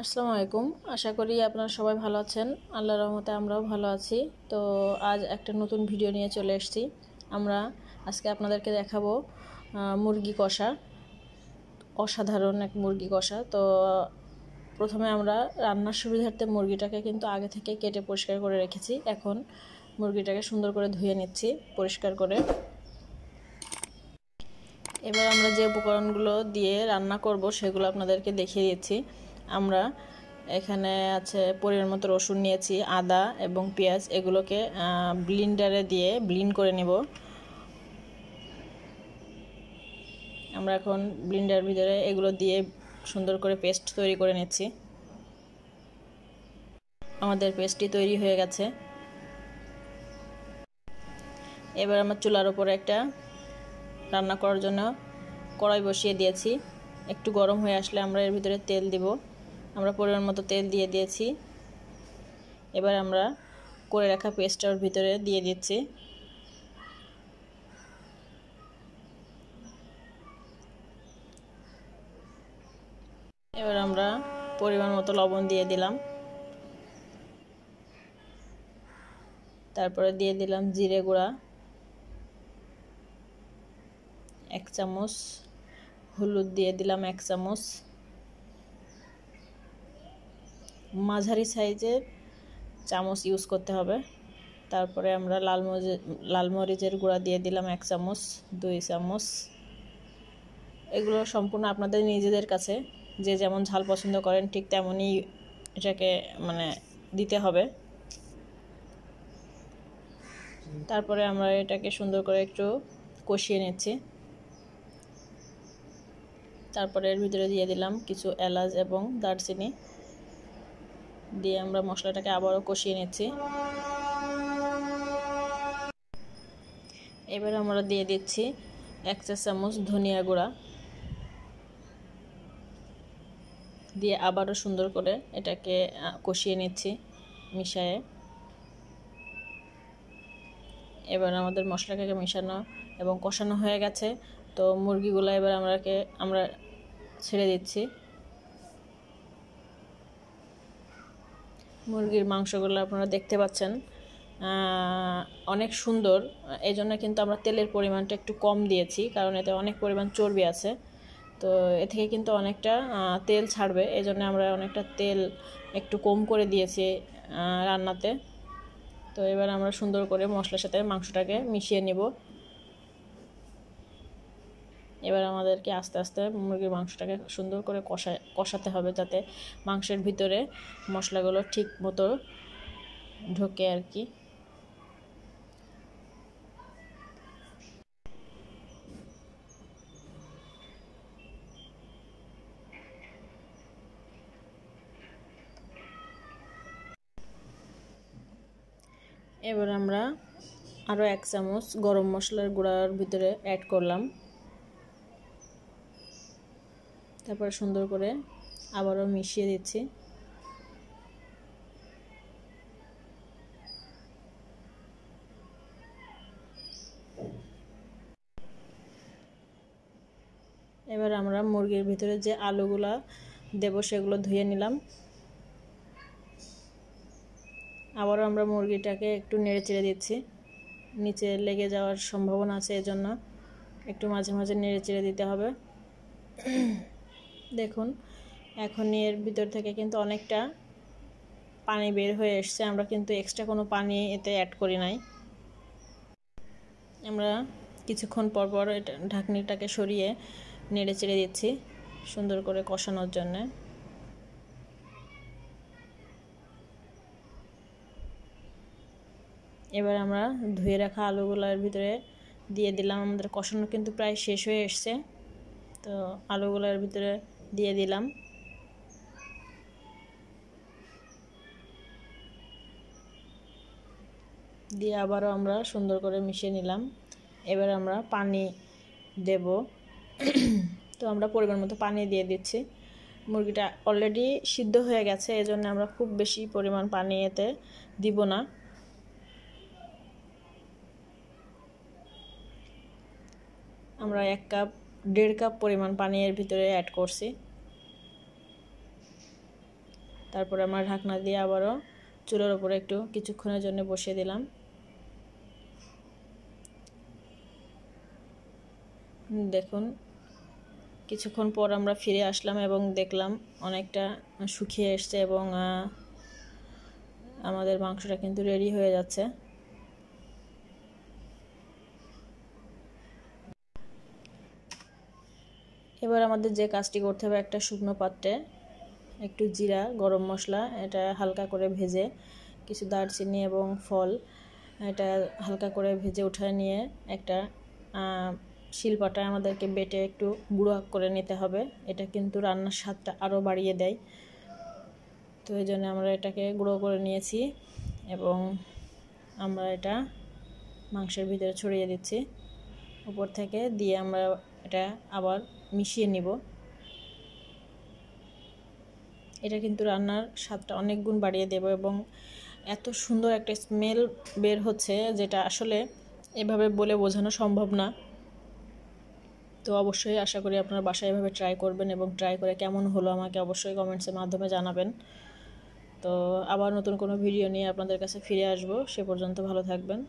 আসসালামু আলাইকুম। আশা করি আপনারা সবাই ভালো আছেন। আল্লাহর রহমতে আমরাও ভালো আছি। তো আজ একটা নতুন ভিডিও নিয়ে চলে এসেছি। আমরা আজকে আপনাদেরকে দেখাবো মুরগি কষা, অসাধারণ এক মুরগি কষা। তো প্রথমে আমরা রান্নার সুবিধার্থে মুরগিটাকে কিন্তু আগে থেকে কেটে পরিষ্কার করে রেখেছি। এখন মুরগিটাকে সুন্দর করে ধুয়ে নিচ্ছি পরিষ্কার করে। এবার আমরা যে উপকরণগুলো দিয়ে রান্না করব সেগুলো আপনাদেরকে দেখিয়ে দিচ্ছি। আমরা এখানে আছে পরিমাণ মতো রসুন নিয়েছি, আদা এবং পেঁয়াজ, এগুলোকে ব্লেন্ডারে দিয়ে ব্লেন্ড করে নেব। আমরা এখন ব্লেন্ডারের ভিতরে এগুলো দিয়ে সুন্দর করে পেস্ট তৈরি করে নিচ্ছি। আমাদের পেস্টটি তৈরি হয়ে গেছে। এবার আমরা চুলার উপরে একটা রান্না করার জন্য কড়াই বসিয়ে দিয়েছি। একটু গরম হয়ে আসলে আমরা এর ভিতরে তেল দিব। আমরা পরিমাণ মতো তেল দিয়ে দিয়েছি। এবার আমরা করে রাখা পেস্টটার ভিতরে দিয়ে দিচ্ছি। এবার আমরা পরিমাণ মতো লবণ দিয়ে দিলাম। তারপরে দিয়ে দিলাম জিরে গুঁড়া 1 চামচ, হলুদ দিয়ে দিলাম 1 চামচ, মাঝারি সাইজের চামচ ইউজ করতে হবে। তারপরে আমরা লাল মরিচের গুঁড়া দিয়ে দিলাম 1 চামচ, 2 চামচ। এগুলো সম্পূর্ণ আপনাদের নিজেদের কাছে, যে যেমন ঝাল পছন্দ করেন ঠিক তেমনই এটাকে দিতে হবে। তারপরে আমরা এটাকে সুন্দর করে একটু কষিয়ে নিচ্ছি। তারপরে এর ভিতরে দিয়ে দিলাম কিছু এলাচ এবং দারচিনি দিয়ে আমরা মশলাটাকে আবারও কষিয়ে নিচ্ছি। এবার আমরা দিয়ে দিচ্ছি 1 চা চামচ ধনিয়া গুঁড়া দিয়ে আবারও সুন্দর করে এটাকে কষিয়ে নিচ্ছি মিশিয়ে। এবার আমাদের মশলাটাকে মিশানো এবং কষানো হয়ে গেছে। তো মুরগিগুলো এবার আমরা ছেড়ে দিচ্ছি। মুরগির মাংসগুলো আপনারা দেখতে পাচ্ছেন অনেক সুন্দর। এই জন্য কিন্তু আমরা তেলের পরিমাণটা একটু কম দিয়েছি, কারণ এতে অনেক পরিমাণ চর্বি আছে। তো এ থেকে কিন্তু অনেকটা তেল ছাড়বে, এই জন্য আমরা অনেকটা তেল একটু কম করে দিয়েছি রান্নাতে। তো এবার আমরা সুন্দর করে মশলার সাথে মাংসটাকে মিশিয়ে নেব। এবার আমাদেরকে আস্তে আস্তে মুরগির মাংসটাকে সুন্দর করে কষাতে হবে, যাতে মাংসের ভিতরে মশলাগুলো ঠিক মতো ঢোকে আর কি। এবার আমরা আরও 1 চামচ গরম মশলার গুঁড়ার ভিতরে অ্যাড করলাম। তারপর সুন্দর করে আবারও মিশিয়ে দিচ্ছি। এবার আমরা মুরগির ভিতরে যে আলুগুলা দেব সেগুলো ধুয়ে নিলাম। আবারও আমরা মুরগিটাকে একটু নেড়ে চেড়ে দিচ্ছি। নিচে লেগে যাওয়ার সম্ভাবনা আছে, এজন্য একটু মাঝে মাঝে নেড়ে চেড়ে দিতে হবে। দেখুন এখন এর ভিতর থেকে কিন্তু অনেকটা পানি বের হয়ে এসছে। আমরা কিন্তু এক্সট্রা কোনো পানি এতে অ্যাড করি নাই। আমরা কিছুক্ষণ পর পর এটা ঢাকনিটাকে সরিয়ে নেড়ে চেড়ে দিচ্ছি সুন্দর করে কষানোর জন্য। এবার আমরা ধুয়ে রাখা আলুগুলোর ভিতরে দিয়ে দিলাম। আমাদের কষানো কিন্তু প্রায় শেষ হয়ে এসছে। তো আলুগুলোর ভিতরে দিয়ে দিলাম। দিয়ে আবারও আমরা সুন্দর করে মিশিয়ে নিলাম। এবার আমরা পানি দেব। তো আমরা পরিমাণ মতো পানি দিয়ে দিচ্ছি। মুরগিটা অলরেডি সিদ্ধ হয়ে গেছে, এজন্য আমরা খুব বেশি পরিমাণ পানি এতে দিব না। আমরা 1-1.5 কাপ পরিমাণ পানি এর ভিতরে অ্যাড করছি। তারপরে আমরা ঢাকনা দিয়ে আবারও চুলার উপরে একটু কিছুক্ষণের জন্য বসিয়ে দিলাম। দেখুন কিছুক্ষণ পর আমরা ফিরে আসলাম এবং দেখলাম অনেকটা শুকিয়ে এসছে এবং আমাদের মাংসটা কিন্তু রেডি হয়ে যাচ্ছে। এবার আমাদের যে কাজটি করতে হবে, একটা শুকনো পাত্রে একটু জিরা, গরম মশলা এটা হালকা করে ভেজে, কিছু দারচিনি এবং ফল এটা হালকা করে ভেজে উঠায় নিয়ে একটা শিলপাটায় আমাদেরকে বেটে একটু গুঁড়ো করে নিতে হবে। এটা কিন্তু রান্নার স্বাদটা আরও বাড়িয়ে দেয়। তো এই জন্য আমরা এটাকে গুঁড়ো করে নিয়েছি এবং আমরা এটা মাংসের ভিতরে ছড়িয়ে দিচ্ছি। উপর থেকে দিয়ে আমরা এটা আবার মিশিয়ে নিব। এটা কিন্তু রান্নার স্বাদটা অনেক গুণ বাড়িয়ে দেব এবং এত সুন্দর একটা স্মেল বের হচ্ছে যেটা আসলে এভাবে বলে বোঝানো সম্ভব না। তো অবশ্যই আশা করি আপনারা বাসায় এভাবে ট্রাই করবেন এবং ট্রাই করে কেমন হলো আমাকে অবশ্যই কমেন্টসের মাধ্যমে জানাবেন। তো আবার নতুন কোনো ভিডিও নিয়ে আপনাদের কাছে ফিরে আসবো। সে পর্যন্ত ভালো থাকবেন।